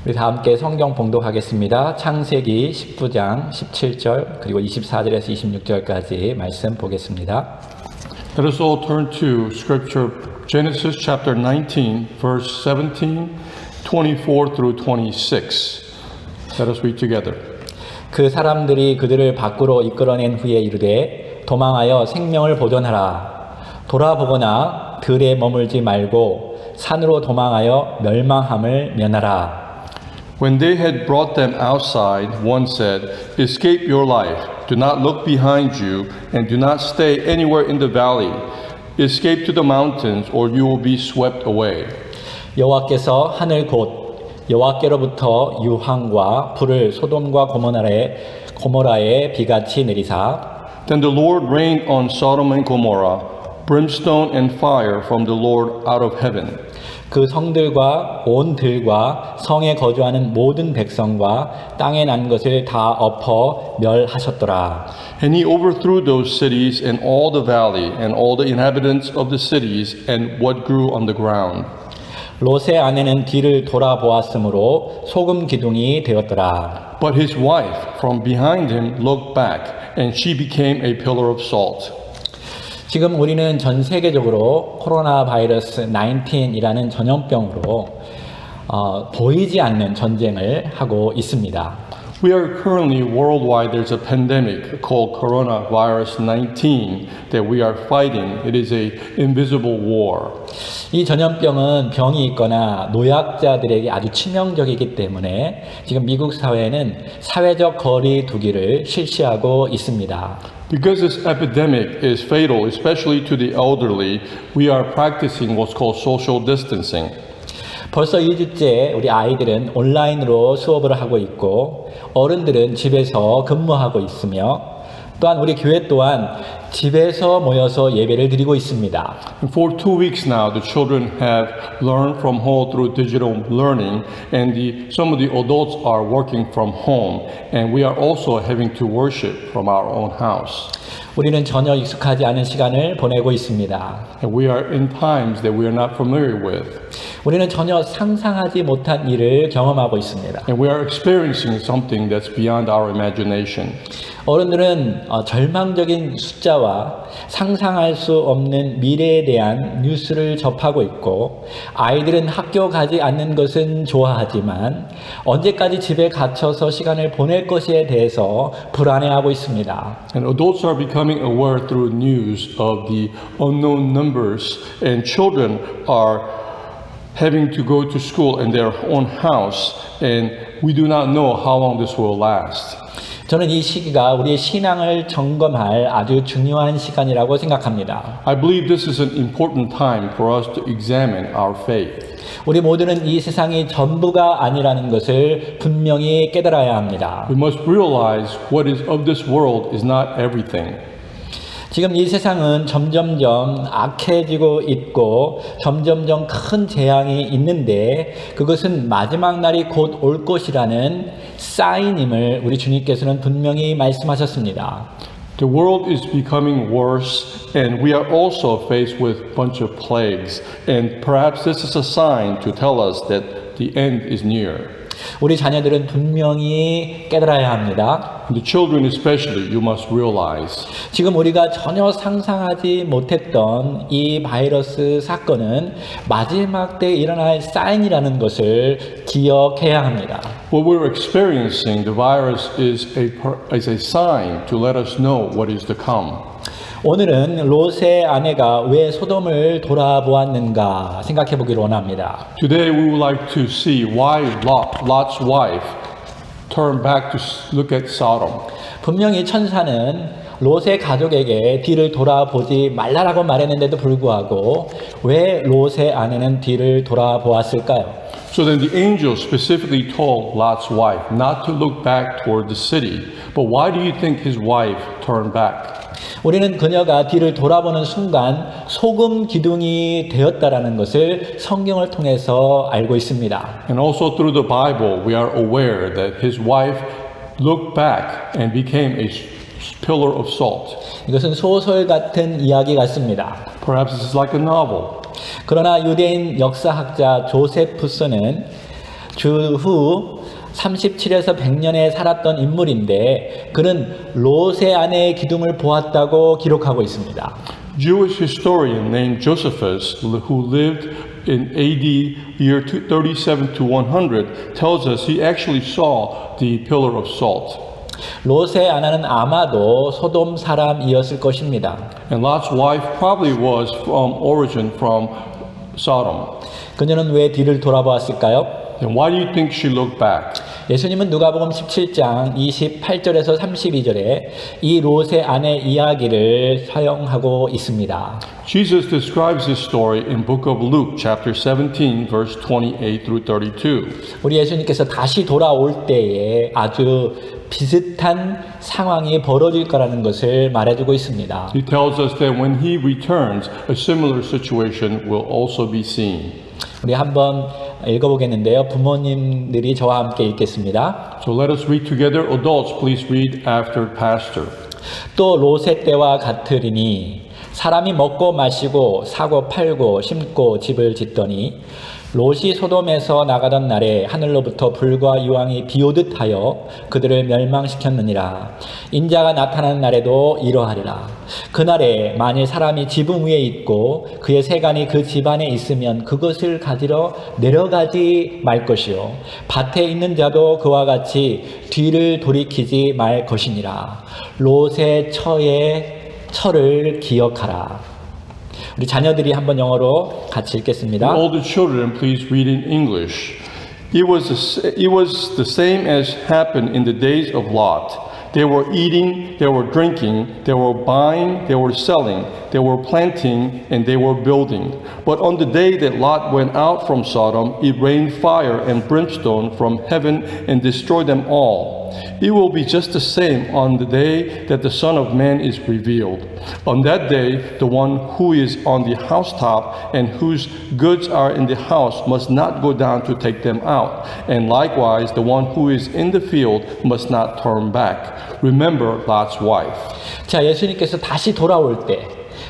우리 다 함께 성경 봉독하겠습니다. 창세기 19장 17절 그리고 24절에서 26절까지 말씀 보겠습니다. Let us all turn to Scripture, Genesis chapter 19, verse 17, 24 through 26. Let us read together. 그 사람들이 그들을 밖으로 이끌어낸 후에 이르되 도망하여 생명을 보존하라. 돌아보거나 들에 머물지 말고 산으로 도망하여 멸망함을 면하라. When they had brought them outside, one said, Escape your life. Do not look behind you, and do not stay anywhere in the valley. Escape to the mountains, or you will be swept away. 여호와께서 하늘 곧 여호와께로부터 유황과 불을 소돔과 고모라에 비같이 내리사 Then the Lord rained on Sodom and Gomorrah, brimstone and fire from the Lord out of heaven. 그 성들과 온 들과 성에 거주하는 모든 백성과 땅에 난 것을 다 엎어 멸하셨더라. And he overthrew those cities and all the valley and all the inhabitants of the cities and what grew on the ground. 롯의 아내는 뒤를 돌아보았으므로 소금 기둥이 되었더라. But his wife from behind him looked back, and she became a pillar of salt. 지금 우리는 전 세계적으로 코로나 바이러스 19이라는 전염병으로 보이지 않는 전쟁을 하고 있습니다. We are currently worldwide, there's a pandemic called coronavirus 19 that we are fighting. It is a invisible war. 이 전염병은 병이 있거나 노약자들에게 아주 치명적이기 때문에 지금 미국 사회는 사회적 거리 두기를 실시하고 있습니다. Because this epidemic is fatal, especially to the elderly, we are practicing what's called social distancing. 벌써 2주째 우리 아이들은 온라인으로 수업을 하고 있고 어른들은 집에서 근무하고 있으며 또한 우리 교회 또한 집에서 모여서 예배를 드리고 있습니다. And for 2 weeks now, the children have learned from home through digital learning, and some of the adults are working from home, and we are also having to worship from our own house. 우리는 전혀 익숙하지 않은 시간을 보내고 있습니다. And we are in times that we are not familiar with. 우리는 전혀 상상하지 못한 일을 경험하고 있습니다. And we are experiencing something that's beyond our imagination. 어른들은 절망적인 숫자와 상상할 수 없는 미래에 대한 뉴스를 접하고 있고 아이들은 학교 가지 않는 것은 좋아하지만 언제까지 집에 갇혀서 시간을 보낼 것에 대해서 불안해하고 있습니다. And adults are becoming aware through news of the unknown numbers, and children are having to go to school in their own house, and we do not know how long this will last. 저는 이 시기가 우리의 신앙을 점검할 아주 중요한 시간이라고 생각합니다. I believe this is an important time for us to examine our faith. 우리 모두는 이 세상이 전부가 아니라는 것을 분명히 깨달아야 합니다. We must realize what is of this world is not everything. 지금 이 세상은 점점점 악해지고 있고 점점점 큰 재앙이 있는데 그것은 마지막 날이 곧 올 것이라는 사인임을 우리 주님께서는 분명히 말씀하셨습니다. The world is becoming worse, and we are also faced with a bunch of plagues, and perhaps this is a sign to tell us that the end is near. 우리 자녀들은 분명히 깨달아야 합니다. The children especially, you must realize. 지금 우리가 전혀 상상하지 못했던 이 바이러스 사건은 마지막 때 일어날 사인이라는 것을 기억해야 합니다. What we're experiencing, the virus is a sign to let us know what is to come. 오늘은 롯의 아내가 왜 소돔을 돌아보았는가 생각해 보기를 원합니다. Today we would like to see why Lot's wife turned back to look at Sodom. 분명히 천사는 롯의 가족에게 뒤를 돌아보지 말라라고 말했는데도 불구하고 왜 롯의 아내는 뒤를 돌아보았을까요? So then the angel specifically told Lot's wife not to look back toward the city. But why do you think his wife turned back? 우리는 그녀가 뒤를 돌아보는 순간 소금 기둥이 되었다라는 것을 성경을 통해서 알고 있습니다. And also through the Bible, we are aware that his wife looked back and became a pillar of salt. 이것은 소설 같은 이야기 같습니다. Perhaps this is like a novel. 그러나 유대인 역사학자 조세푸스는 주후 37에서 100년에 살았던 인물인데 그는 롯의 아내의 기둥을 보았다고 기록하고 있습니다. Jewish historian named Josephus, who lived in AD year 37 to 100, tells us he actually saw the pillar of salt. 롯의 아내는 아마도 소돔 사람이었을 것입니다. And Lot's wife probably was from origin from Sodom. 그녀는 왜 뒤를 돌아보았을까요? And why do you think she looked back? 예수님은 누가복음 17장 28절에서 32절에 이 롯의 아내 이야기를 사용하고 있습니다. Jesus describes this story in book of Luke chapter 17 verse 28 through 32. 우리 예수님께서 다시 돌아올 때에 아주 비슷한 상황이 벌어질 거라는 것을 말해주고 있습니다. He tells us that when he returns, a similar situation will also be seen. 우리 한번 읽어보겠는데요. 부모님들이 저와 함께 읽겠습니다. So let us read together. Adults, please read after pastor. 또 롯의 때와 같으리니 사람이 먹고 마시고 사고 팔고 심고 집을 짓더니 롯이 소돔에서 나가던 날에 하늘로부터 불과 유황이 비오듯 하여 그들을 멸망시켰느니라. 인자가 나타나는 날에도 이러하리라. 그날에 만일 사람이 지붕 위에 있고 그의 세간이 그 집안에 있으면 그것을 가지러 내려가지 말 것이요 밭에 있는 자도 그와 같이 뒤를 돌이키지 말 것이니라. 롯의 처를 기억하라. 우리 자녀들이 한번 영어로 같이 읽겠습니다. All the children, please read in English. It was the same as happened in the days of Lot. They were eating, they were drinking, they were buying, they were selling, they were planting, and they were building. But on the day that Lot went out from Sodom, it rained fire and brimstone from heaven and destroyed them all. It will be just the same on the day that the Son of Man is revealed. On that day, the one who is on the housetop and whose goods are in the house must not go down to take them out. And likewise, the one who is in the field must not turn back. Remember Lot's wife. 자, 예수님께서 다시 돌아올 때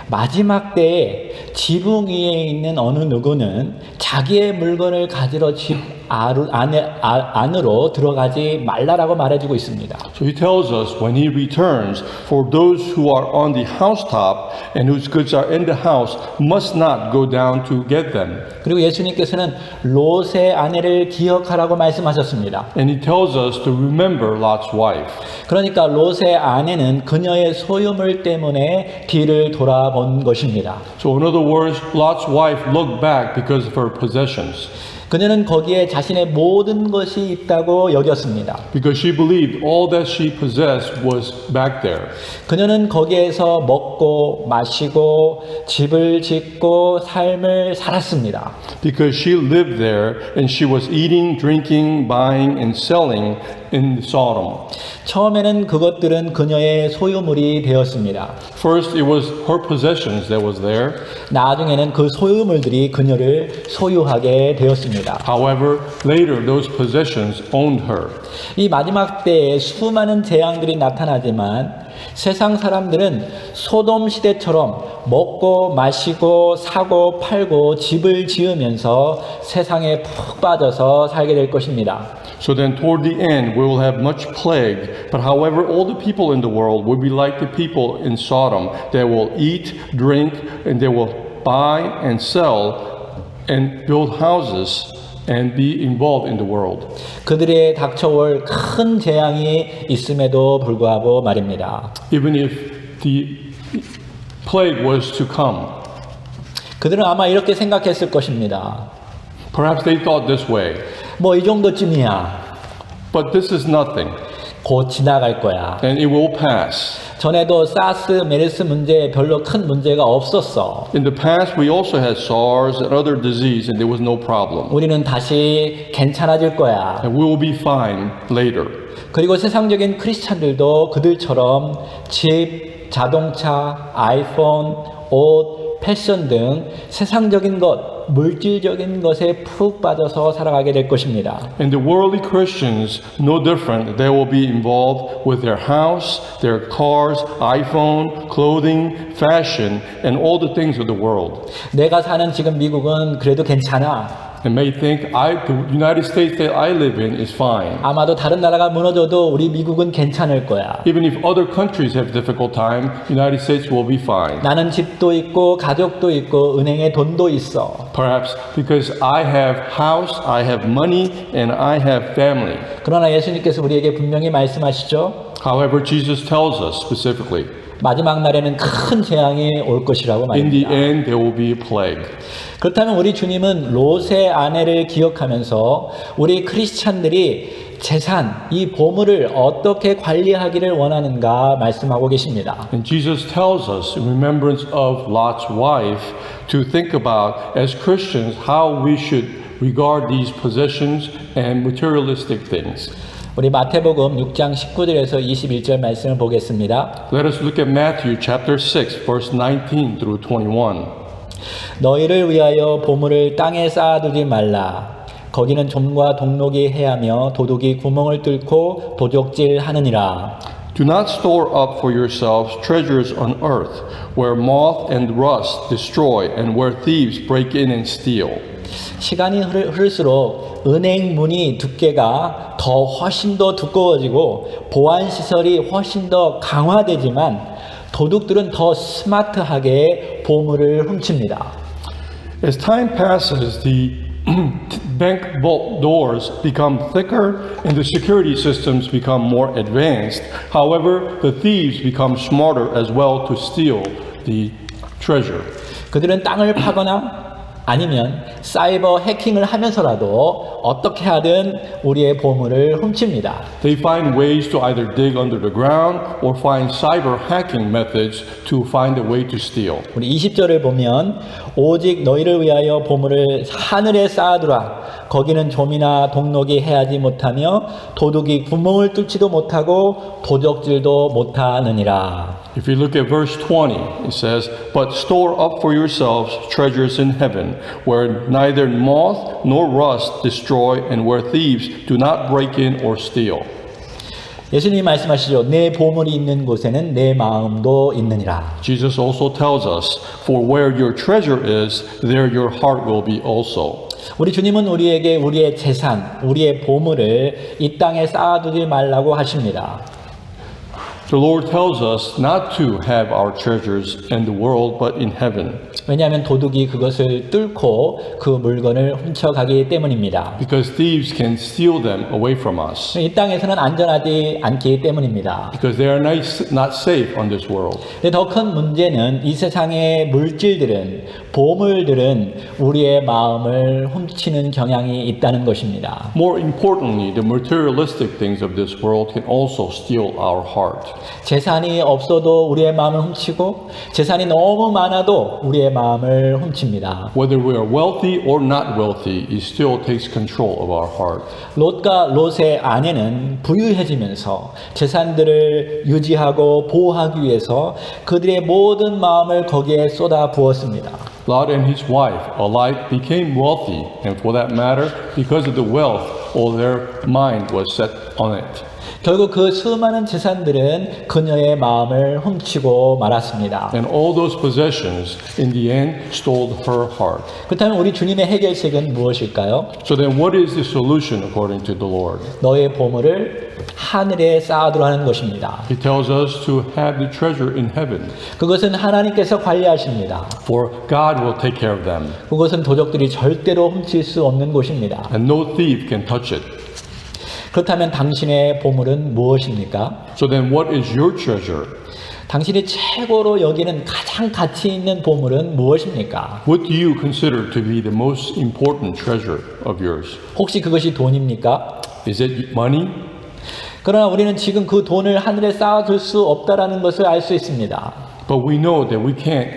마지막 때에 지붕 위에 있는 어느 누구는 자기의 물건을 가지러 집 안으로 들어가지 말라라고 말해주고 있습니다. So he tells us when he returns, for those who are on the housetop and whose goods are in the house must not go down to get them. 그리고 예수님께서는 롯의 아내를 기억하라고 말씀하셨습니다. And he tells us to remember Lot's wife. 그러니까 롯의 아내는 그녀의 소유물 때문에 뒤를 돌아본 것입니다. So in other words, Lot's wife looked back because of her possessions. 그녀는 거기에 자신의 모든 것이 있다고 여겼습니다. Because she believed all that she possessed was back there. 그녀는 거기에서 먹고 마시고 집을 짓고 삶을 살았습니다. Because she lived there and she was eating, drinking, buying, and selling in Sodom. 처음에는 그것들은 그녀의 소유물이 되었습니다. First, it was her possessions that was there. 나중에는 그 소유물들이 그녀를 소유하게 되었습니다. However, later those possessions owned her. 이 마지막 때에 수많은 재앙들이 나타나지만 세상 사람들은 소돔 시대처럼 먹고 마시고 사고 팔고 집을 지으면서 세상에 푹 빠져서 살게 될 것입니다. So then toward the end we will have much plague, but however all the people in the world will be like the people in Sodom. They will eat, drink, and they will buy and sell and build houses and be involved in the world. 그들의 닥쳐올 큰 재앙이 있음에도 불구하고 말입니다. Even if the plague was to come. 그들은 아마 이렇게 생각했을 것입니다. Perhaps they thought this way. 뭐 이 정도쯤이야. But this is nothing, 곧 지나갈 거야. and it will pass. 전에도 사스, 메르스 문제 별로 큰 문제가 없었어. In the past, we also had SARS and other disease, and there was no problem. 우리는 다시 괜찮아질 거야. And we will be fine later. 그리고 세상적인 크리스찬들도 그들처럼 집, 자동차, 아이폰, 옷, 패션 등 세상적인 것, 물질적인 것에 푹 빠져서 살아가게 될 것입니다. And the worldly Christians, no different. They will be involved with their house, their cars, iPhone, clothing, fashion, and all the things of the world. 내가 사는 지금 미국은 그래도 괜찮아. and may think the United States that I live in is fine. 아마도 다른 나라가 무너져도 우리 미국은 괜찮을 거야. Even if other countries have difficult time, United States will be fine. 나는 집도 있고 가족도 있고 은행에 돈도 있어. Perhaps because I have house, I have money, and I have family. 그러나 예수님께서 우리에게 분명히 말씀하시죠. However, Jesus tells us specifically, 마지막 날에는 큰 재앙이 올 것이라고 in the 말합니다. end there will be a plague. 그렇다면 우리 주님은 롯의 아내를 기억하면서 우리 크리스찬들이 재산, 이 보물을 어떻게 관리하기를 원하는가 말씀하고 계십니다. And Jesus tells us, in remembrance of Lot's wife, to think about, as Christians, how we should regard these possessions and materialistic things. 우리 마태복음 6장 19절에서 21절 말씀을 보겠습니다. Let us look at Matthew chapter 6, verse 19 through 21. 너희를 위하여 보물을 땅에 쌓아두지 말라. 거기는 좀과 동록이 해하며 도둑이 구멍을 뚫고 도적질 하느니라. Do not store up for yourselves treasures on earth, where moth and rust destroy, and where thieves break in and steal. 시간이 흐를수록 은행 문이 두께가 훨씬 더 두꺼워지고 보안 시설이 훨씬 더 강화되지만 도둑들은 더 스마트하게 보물을 훔칩니다. As time passes, the bank vault doors become thicker and the security systems become more advanced. However, the thieves become smarter as well to steal the treasure. 그들은 땅을 파거나 아니면 사이버 해킹을 하면서라도 어떻게 하든 우리의 보물을 훔칩니다. They find ways to either dig under the ground or find cyber hacking methods to find a way to steal. 우리 20절을 보면 오직 너희를 위하여 보물을 하늘에 쌓아두라. 거기는 좀이나 동록이 해하지 못하며 도둑이 구멍을 뚫지도 못하고 도적질도 못하느니라. If you look at verse 20, it says, But store up for yourselves treasures in heaven, where neither moth nor rust destroy, and where thieves do not break in or steal. 예수님이 말씀하시죠. 내 보물이 있는 곳에는 내 마음도 있느니라. Jesus also tells us, For where your treasure is, there your heart will be also. 우리 주님은 우리에게 우리의 재산, 우리의 보물을 이 땅에 쌓아두지 말라고 하십니다. The Lord tells us not to have our treasures in the world, but in heaven. 왜냐하면 도둑이 그것을 뚫고 그 물건을 훔쳐가기 때문입니다. Because thieves can steal them away from us. 이 땅에서는 안전하지 않기 때문입니다. Because they are not safe on this world. 더 큰 문제는 이 세상의 물질들은, 보물들은 우리의 마음을 훔치는 경향이 있다는 것입니다. More importantly, the materialistic things of this world can also steal our heart. 재산이 없어도 우리의 마음을 훔치고 재산이 너무 많아도 우리의 마음을 훔칩니다. Whether we are wealthy or not wealthy, it still takes control of our heart. 롯과 롯의 아내는 부유해지면서 재산들을 유지하고 보호하기 위해서 그들의 모든 마음을 거기에 쏟아 부었습니다. Lot and his wife alike became wealthy, and for that matter, because of the wealth, all their mind was set on it. 결국 그 수많은 재산들은 그녀의 마음을 훔치고 말았습니다. And all those possessions, in the end, stole her heart. 그렇다면 우리 주님의 해결책은 무엇일까요? So then, what is the solution according to the Lord? 너의 보물을 하늘에 쌓아두라는 것입니다. He tells us to have the treasure in heaven, 그것은 하나님께서 관리하십니다. for God will take care of them, 그것은 도적들이 절대로 훔칠 수 없는 곳입니다. and no thief can touch it. 그렇다면 당신의 보물은 무엇입니까? So then, what is your treasure? 당신이 최고로 여기는 가장 가치 있는 보물은 무엇입니까? What do you consider to be the most important treasure of yours? 혹시 그것이 돈입니까? Is it money? 그러나 우리는 지금 그 돈을 하늘에 쌓아둘 수 없다라는 것을 알 수 있습니다. But we know that we can't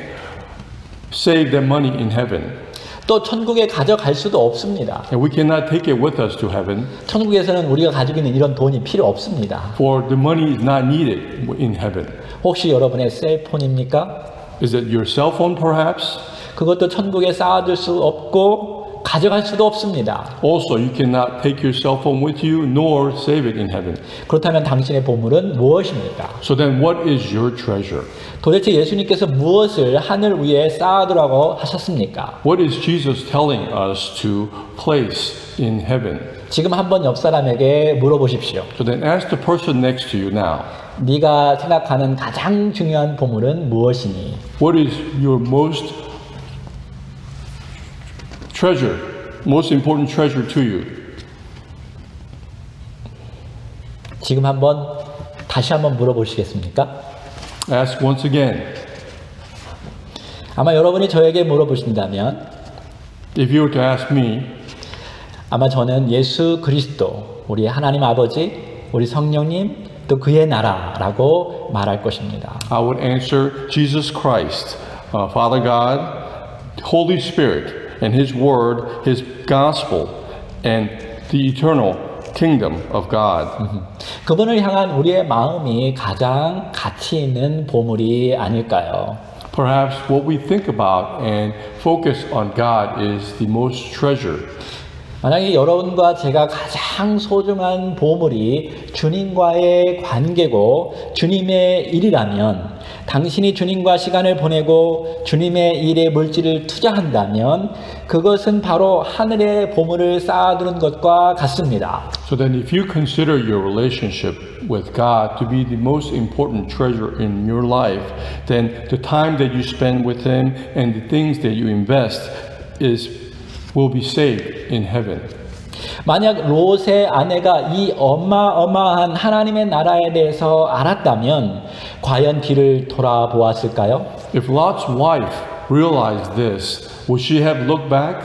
save that money in heaven. 또 천국에 가져갈 수도 없습니다. And we cannot take it with us to heaven, 천국에서는 우리가 가지고 있는 이런 돈이 필요 없습니다. for the money is not needed in heaven. 혹시 여러분의 셀폰입니까? Is it your cell phone perhaps? 그것도 천국에 쌓아둘 수 없고 가져갈 수도 없습니다. Also, you cannot take your cell phone with you nor save it in heaven. 그렇다면 당신의 보물은 무엇입니까? So then what is your treasure? 도대체 예수님께서 무엇을 하늘 위에 쌓아두라고 하셨습니까? What is Jesus telling us to place in heaven? 지금 한번 옆 사람에게 물어보십시오. So then ask the person next to you now, 네가 생각하는 가장 중요한 보물은 무엇이니? what is your most important treasure to you? 지금 다시 한번 물어보시겠습니까? Ask once again. 아마 여러분이 저에게 물어보신다면 If you were to ask me, 아마 저는 예수 그리스도, 우리 하나님 아버지, 우리 성령님, 또 그의 나라라고 말할 것입니다. I would answer Jesus Christ, Father God, Holy Spirit, and His Word, His Gospel, and the eternal kingdom of God. 그분을 향한 우리의 마음이 가장 가치 있는 보물이 아닐까요? Perhaps what we think about and focus on God is the most treasure. 만약에 여러분과 제가 가장 소중한 보물이 주님과의 관계고 주님의 일이라면, 당신이 주님과 시간을 보내고 주님의 일에 물질을 투자한다면 그것은 바로 하늘의 보물을 쌓아두는 것과 같습니다. So then if you consider your relationship with God to be the most important treasure in your life, then the time that you spend with Him and the things that you invest will be saved in heaven. 만약 롯의 아내가 이 어마어마한 하나님의 나라에 대해서 알았다면 과연 뒤를 돌아보았을까요? If Lot's wife realized this, would she have looked back?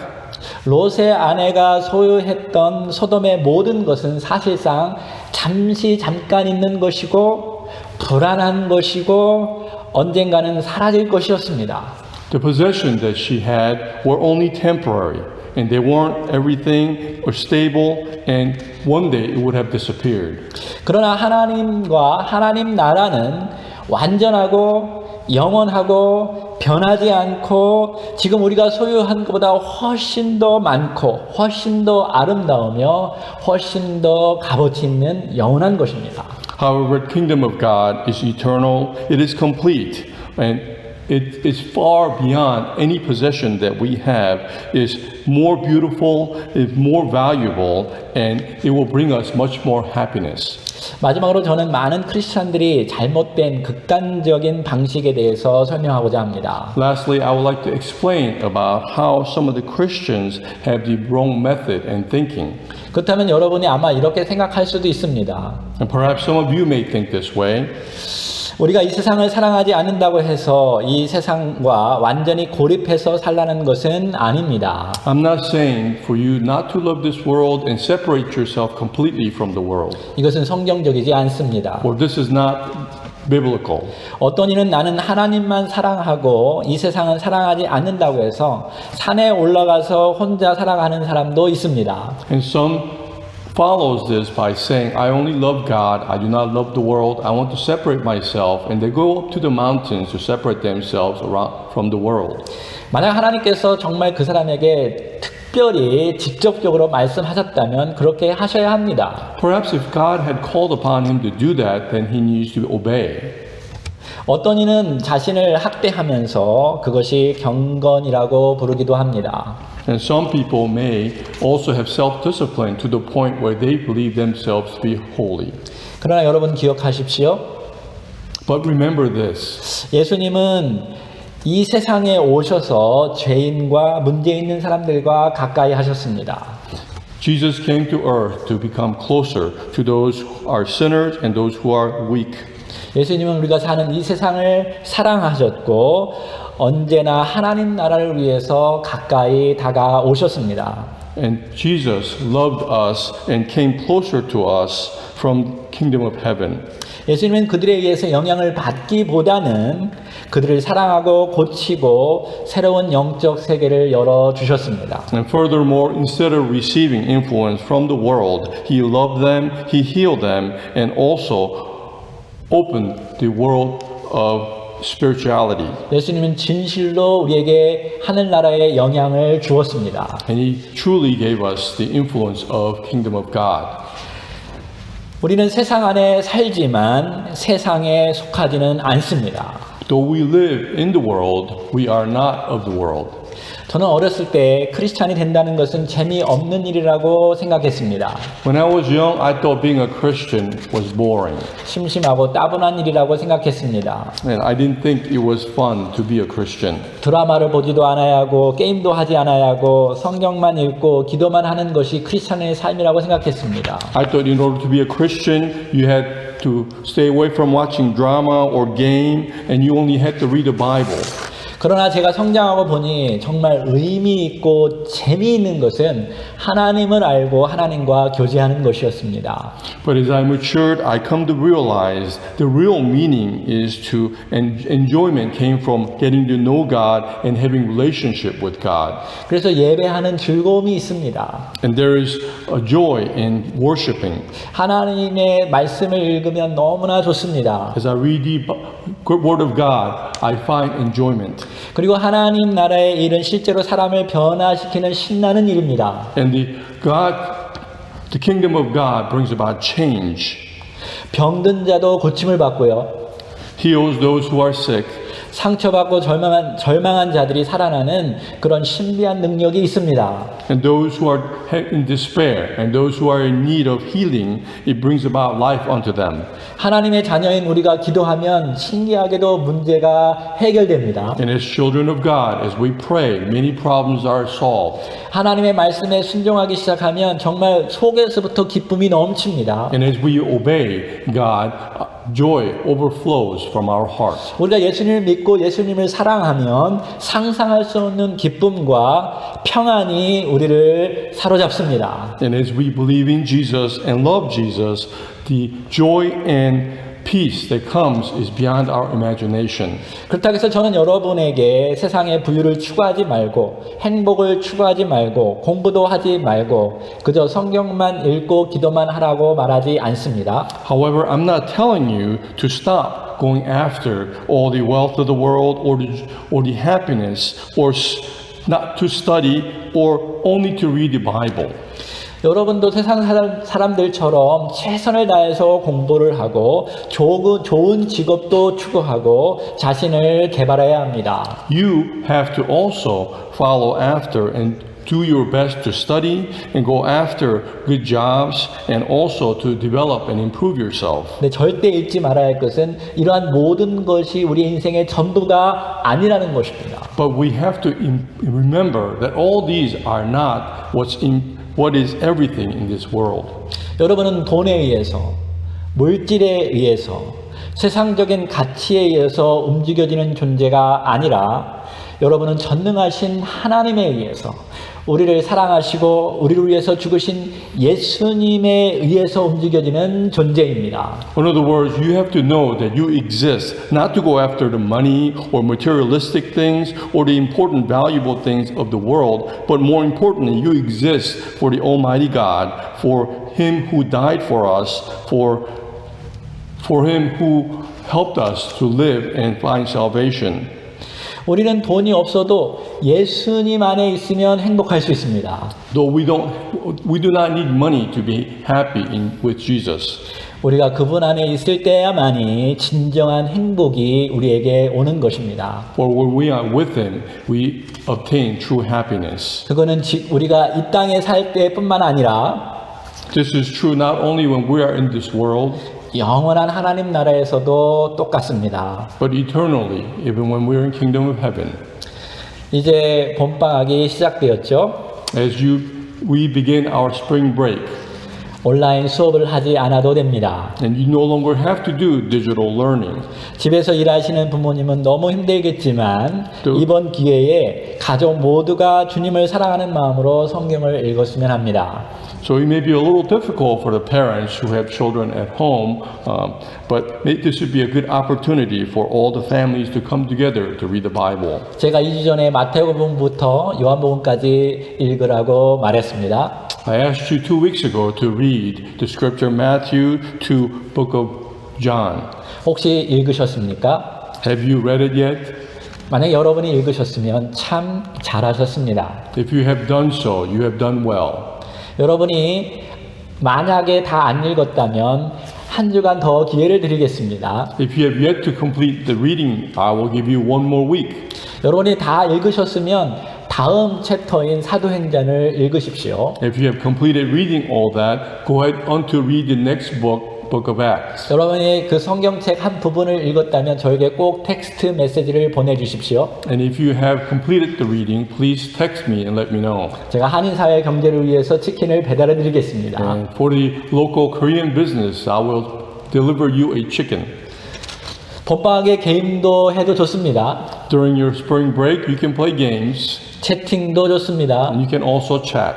롯의 아내가 소유했던 소돔의 모든 것은 사실상 잠깐 있는 것이고 불안한 것이고 언젠가는 사라질 것이었습니다. The possessions that she had were only temporary, and they weren't everything or stable, and one day it would have disappeared. 그러나 하나님과 하나님 나라는 완전하고 영원하고 변하지 않고 지금 우리가 소유한 것보다 훨씬 더 많고 훨씬 더 아름다우며 훨씬 더 값어치 있는 영원한 것입니다. However, the kingdom of God is eternal, it is complete, and it is far beyond any possession that we have. It's more beautiful, it's more valuable, and it will bring us much more happiness. 마지막으로 저는 많은 크리스찬들이 잘못된 극단적인 방식에 대해서 설명하고자 합니다. Lastly, I would like to explain about how some of the Christians have the wrong method and thinking. 그렇다면 여러분이 아마 이렇게 생각할 수도 있습니다. And perhaps some of you may think this way. 우리가 이 세상을 사랑하지 않는다고 해서 이 세상과 완전히 고립해서 살라는 것은 아닙니다. I'm not saying for you not to love this world and separate yourself completely from the world. 이것은 성경적이지 않습니다. Or this is not biblical. 어떤 이는 나는 하나님만 사랑하고 이 세상은 사랑하지 않는다고 해서 산에 올라가서 혼자 살아가는 사람도 있습니다. And some follows this by saying, I only love God, I do not love the world, I want to separate myself, and they go up to the mountains to separate themselves from the world. 만약 하나님께서 정말 그 사람에게 특별히 직접적으로 말씀하셨다면 그렇게 하셔야 합니다. Perhaps if God had called upon him to do that, then he needs to obey. 어떤 이는 자신을 학대하면서 그것이 경건이라고 부르기도 합니다. And some people may also have self-discipline to the point where they believe themselves to be holy. 그러나 여러분 기억하십시오. But remember this. 예수님은 이 세상에 오셔서 죄인과 문제 있는 사람들과 가까이 하셨습니다. Jesus came to earth to become closer to those who are sinners and those who are weak. 예수님은 우리가 사는 이 세상을 사랑하셨고 언제나 하나님 나라를 위해서 가까이 다가오셨습니다. And Jesus loved us and came closer to us from kingdom of heaven. 예수님은 그들에 의해서 영향을 받기보다는 그들을 사랑하고 고치고 새로운 영적 세계를 열어 주셨습니다. And furthermore, instead of receiving influence from the world, he loved them, he healed them, and also opened the world of spirituality. 예수님은 진실로 우리에게 하늘나라의 영향을 주었습니다. And He truly gave us the influence of Kingdom of God. 우리는 세상 안에 살지만 세상에 속하지는 않습니다. Though we live in the world, we are not of the world. 저는 어렸을 때 크리스찬이 된다는 것은 재미없는 일이라고 생각했습니다. When I was young, I thought being a Christian was boring. 심심하고 따분한 일이라고 생각했습니다. And I didn't think it was fun to be a Christian. 드라마를 보지도 않아야 하고 게임도 하지 않아야 하고 성경만 읽고 기도만 하는 것이 크리스찬의 삶이라고 생각했습니다. I thought in order to be a Christian, you had to stay away from watching drama or game, and you only had to read the Bible. 그러나 제가 성장하고 보니 정말 의미 있고 재미있는 것은 하나님을 알고 하나님과 교제하는 것이었습니다. But as I matured, I come to realize the real meaning is to, and enjoyment came from getting to know God and having relationship with God. 그래서 예배하는 즐거움이 있습니다. And there is a joy in worshiping. 하나님의 말씀을 읽으면 너무나 좋습니다. As I read the Word of God, I find enjoyment. 그리고 하나님 나라의 일은 실제로 사람을 변화시키는 신나는 일입니다. And the kingdom of God brings about change. 병든 자도 고침을 받고요. Heals those who are sick. 상처받고 절망한 자들이 살아나는 그런 신비한 능력이 있습니다. And those who are in despair and those who are in need of healing, it brings about life unto them. 하나님의 자녀인 우리가 기도하면 신기하게도 문제가 해결됩니다. And as children of God, as we pray, many problems are solved. 하나님의 말씀에 순종하기 시작하면 정말 속에서부터 기쁨이 넘칩니다. And as we obey God, joy overflows from our hearts. 우리가 예수님을 믿고 예수님을 사랑하면 상상할 수 없는 기쁨과 평안이 우리를 사로잡습니다. And as we believe in Jesus and love Jesus, the joy and peace that comes is beyond our imagination. 그렇다고 해서 저는 여러분에게 세상의 부유를 추구하지 말고 행복을 추구하지 말고 공부도 하지 말고 그저 성경만 읽고 기도만 하라고 말하지 않습니다. However, I'm not telling you to stop going after all the wealth of the world or the happiness or not to study or only to read the Bible. 여러분도 세상 사람들처럼 최선을 다해서 공부를 하고 좋은 직업도 추구하고 자신을 개발해야 합니다. You have to also follow after and do your best to study and go after good jobs and also to develop and improve yourself. 근데 절대 잊지 말아야 할 것은 이러한 모든 것이 우리 인생의 전부가 아니라는 것입니다. But we have to remember that all these are not what is everything in this world. 여러분은 돈에 의해서, 물질에 의해서, 세상적인 가치에 의해서 움직여지는 존재가 아니라 여러분은 전능하신 하나님에 의해서 우리를 사랑하시고 우리를 위해서 죽으신 예수님에 의해서 움직여지는 존재입니다. In other words, you have to know that you exist not to go after the money or materialistic things or the important valuable things of the world, but more importantly, you exist for the Almighty God, for Him who died for us, for Him who helped us to live and find salvation. 우리는 돈이 없어도 예수님 안에 있으면 행복할 수 있습니다. Though we do not need money to be happy with Jesus. 우리가 그분 안에 있을 때야만이 진정한 행복이 우리에게 오는 것입니다. For when we are with Him, we obtain true happiness. 그거는 우리가 이 땅에 살 때뿐만 아니라 This is true not only when we are in this world, 영원한 하나님 나라에서도 똑같습니다. but eternally, even when we are in Kingdom of Heaven. 이제 봄방학이 시작되었죠. As we begin our spring break, 온라인 수업을 하지 않아도 됩니다. and you no longer have to do digital learning. 집에서 일하시는 부모님은 너무 힘들겠지만 이번 기회에 가족 모두가 주님을 사랑하는 마음으로 성경을 읽었으면 합니다. So it may be a little difficult for the parents who have children at home, but this would be a good opportunity for all the families to come together to read the Bible. 제가 2주 전에 마태복음부터 요한복음까지 읽으라고 말했습니다. I asked you 2 weeks ago to read the scripture Matthew to book of John. 혹시 읽으셨습니까? Have you read it yet? 만약 여러분이 읽으셨으면 참 잘하셨습니다. If you have done so, you have done well. 여러분이 만약에 다 안 읽었다면 한 주간 더 기회를 드리겠습니다. If you have yet to complete the reading, I will give you one more week. 여러분이 다 읽으셨으면 다음 챕터인 사도행전을 읽으십시오. If you have completed reading all that, go ahead on to read the next book of Acts. 여러분이 그 성경책 한 부분을 읽었다면 저에게 꼭 텍스트 메시지를 보내주십시오. And if you have completed the reading, please text me and let me know. 제가 한인사회 경제를 위해서 치킨을 배달해 드리겠습니다. And for the local Korean business, I will deliver you a chicken. 봄방학에 게임도 해도 좋습니다. During your spring break, you can play games, 채팅도 좋습니다. and you can also chat.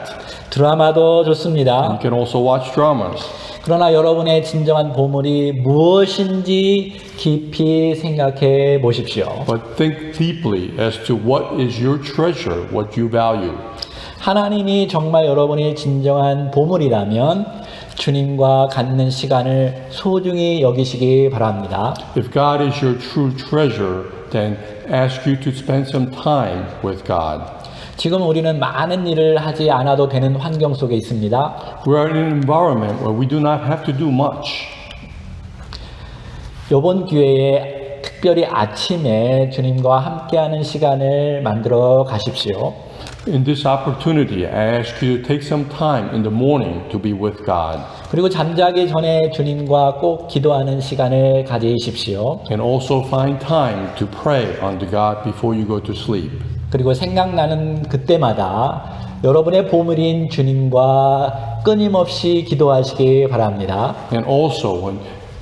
드라마도 좋습니다. You can also watch dramas. 그러나 여러분의 진정한 보물이 무엇인지 깊이 생각해 보십시오. But think deeply as to what is your treasure, what you value. 하나님이 정말 여러분이 진정한 보물이라면 주님과 갖는 시간을 소중히 여기시기 바랍니다. If God is your true treasure, then ask you to spend some time with God. 지금 우리는 많은 일을 하지 않아도 되는 환경 속에 있습니다. We are in an environment where we do not have to do much. 이번 기회에 특별히 아침에 주님과 함께하는 시간을 만들어 가십시오. In this opportunity, I ask you to take some time in the morning to be with God. 그리고 잠자기 전에 주님과 꼭 기도하는 시간을 가지십시오. And also find time to pray unto God before you go to sleep. 그리고 생각나는 그때마다 여러분의 보물인 주님과 끊임없이 기도하시기 바랍니다. And also,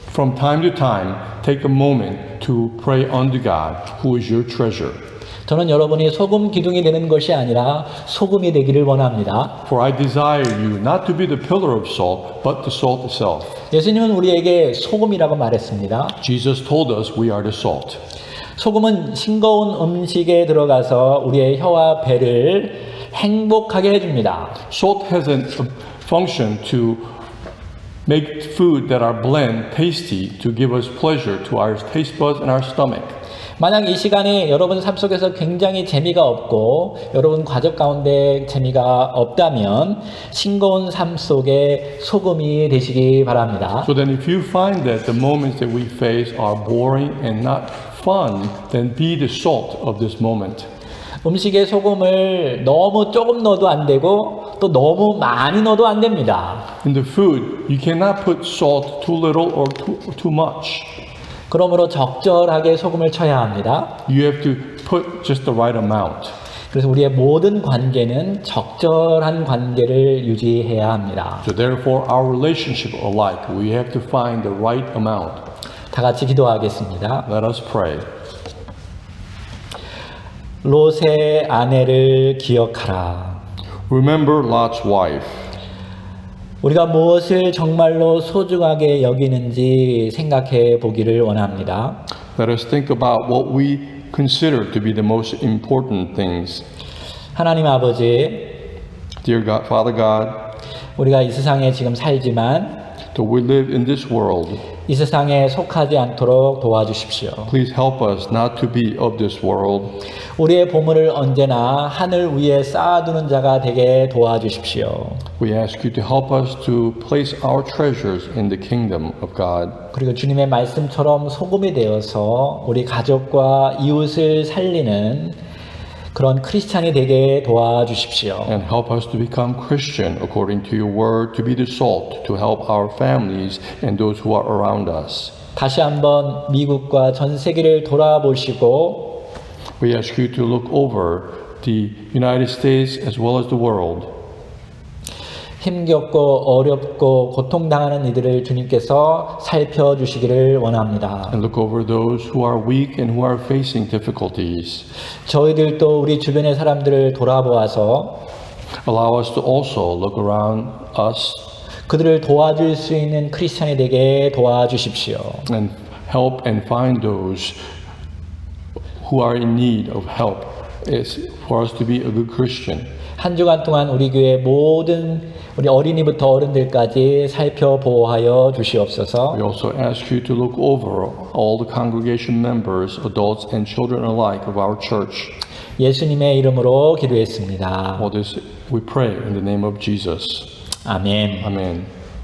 from time to time, take a moment to pray unto God, who is your treasure. 저는 여러분이 소금 기둥이 되는 것이 아니라 소금이 되기를 원합니다. For I desire you not to be the pillar of salt, but the salt itself. 예수님은 우리에게 소금이라고 말했습니다. Jesus told us we are the salt. 소금은 싱거운 음식에 들어가서 우리의 혀와 배를 행복하게 해줍니다. Salt has a function to make food that are bland tasty, to give us pleasure to our taste buds and our stomach. 만약 이 시간에 여러분 삶 속에서 굉장히 재미가 없고 여러분 가족 가운데 재미가 없다면 싱거운 삶 속에 소금이 되시기 바랍니다. So then if you find that the moments that we face are boring and not fun, then be the salt of this moment. 음식에 소금을 너무 조금 넣어도 안 되고 또 너무 많이 넣어도 안 됩니다. In the food, you cannot put salt too little or too much. 그러므로 적절하게 소금을 쳐야 합니다. You have to put just the right amount. 그래서 우리의 모든 관계는 적절한 관계를 유지해야 합니다. So therefore, our relationship alike, we have to find the right amount. 다 같이 기도하겠습니다. Let us pray. 롯의 아내를 기억하라. Remember Lot's wife. 우리가 무엇을 정말로 소중하게 여기는지 생각해 보기를 원합니다. Let us think about what we consider to be the most important things. 하나님 아버지, Dear God, Father God, 우리가 이 세상에 지금 살지만 though we live in this world, 이 세상에 속하지 않도록 도와주십시오. please help us not to be of this world. 우리의 보물을 언제나 하늘 위에 쌓아두는 자가 되게 도와주십시오. We ask you to help us to place our treasures in the kingdom of God. 그리고 주님의 말씀처럼 소금이 되어서 우리 가족과 이웃을 살리는 그런 크리스찬이 되게 도와주십시오. And help us to become Christian according to your word, to be the salt, to help our families and those who are around us. 다시 한번 미국과 전 세계를 돌아보시고 We ask you to look over the United States as well as the world. 힘겹고 어렵고 고통당하는 이들을 주님께서 살펴주시기를 원합니다. And look over those who are weak and who are facing difficulties. 저희들도 우리 주변의 사람들을 돌아보아서 Allow us to also look around us 그들을 도와줄 수 있는 크리스찬이 되게 도와주십시오. and help and find those who are in need of help. is for us to be a good Christian. 한 주간 동안 우리 교회 모든 우리 어린이부터 어른들까지 살펴보하여 주시옵소서. We also ask you to look over all the congregation members, adults and children alike of our church. 예수님의 이름으로 기도했습니다. All this we pray in the name of Jesus. 아멘. Amen.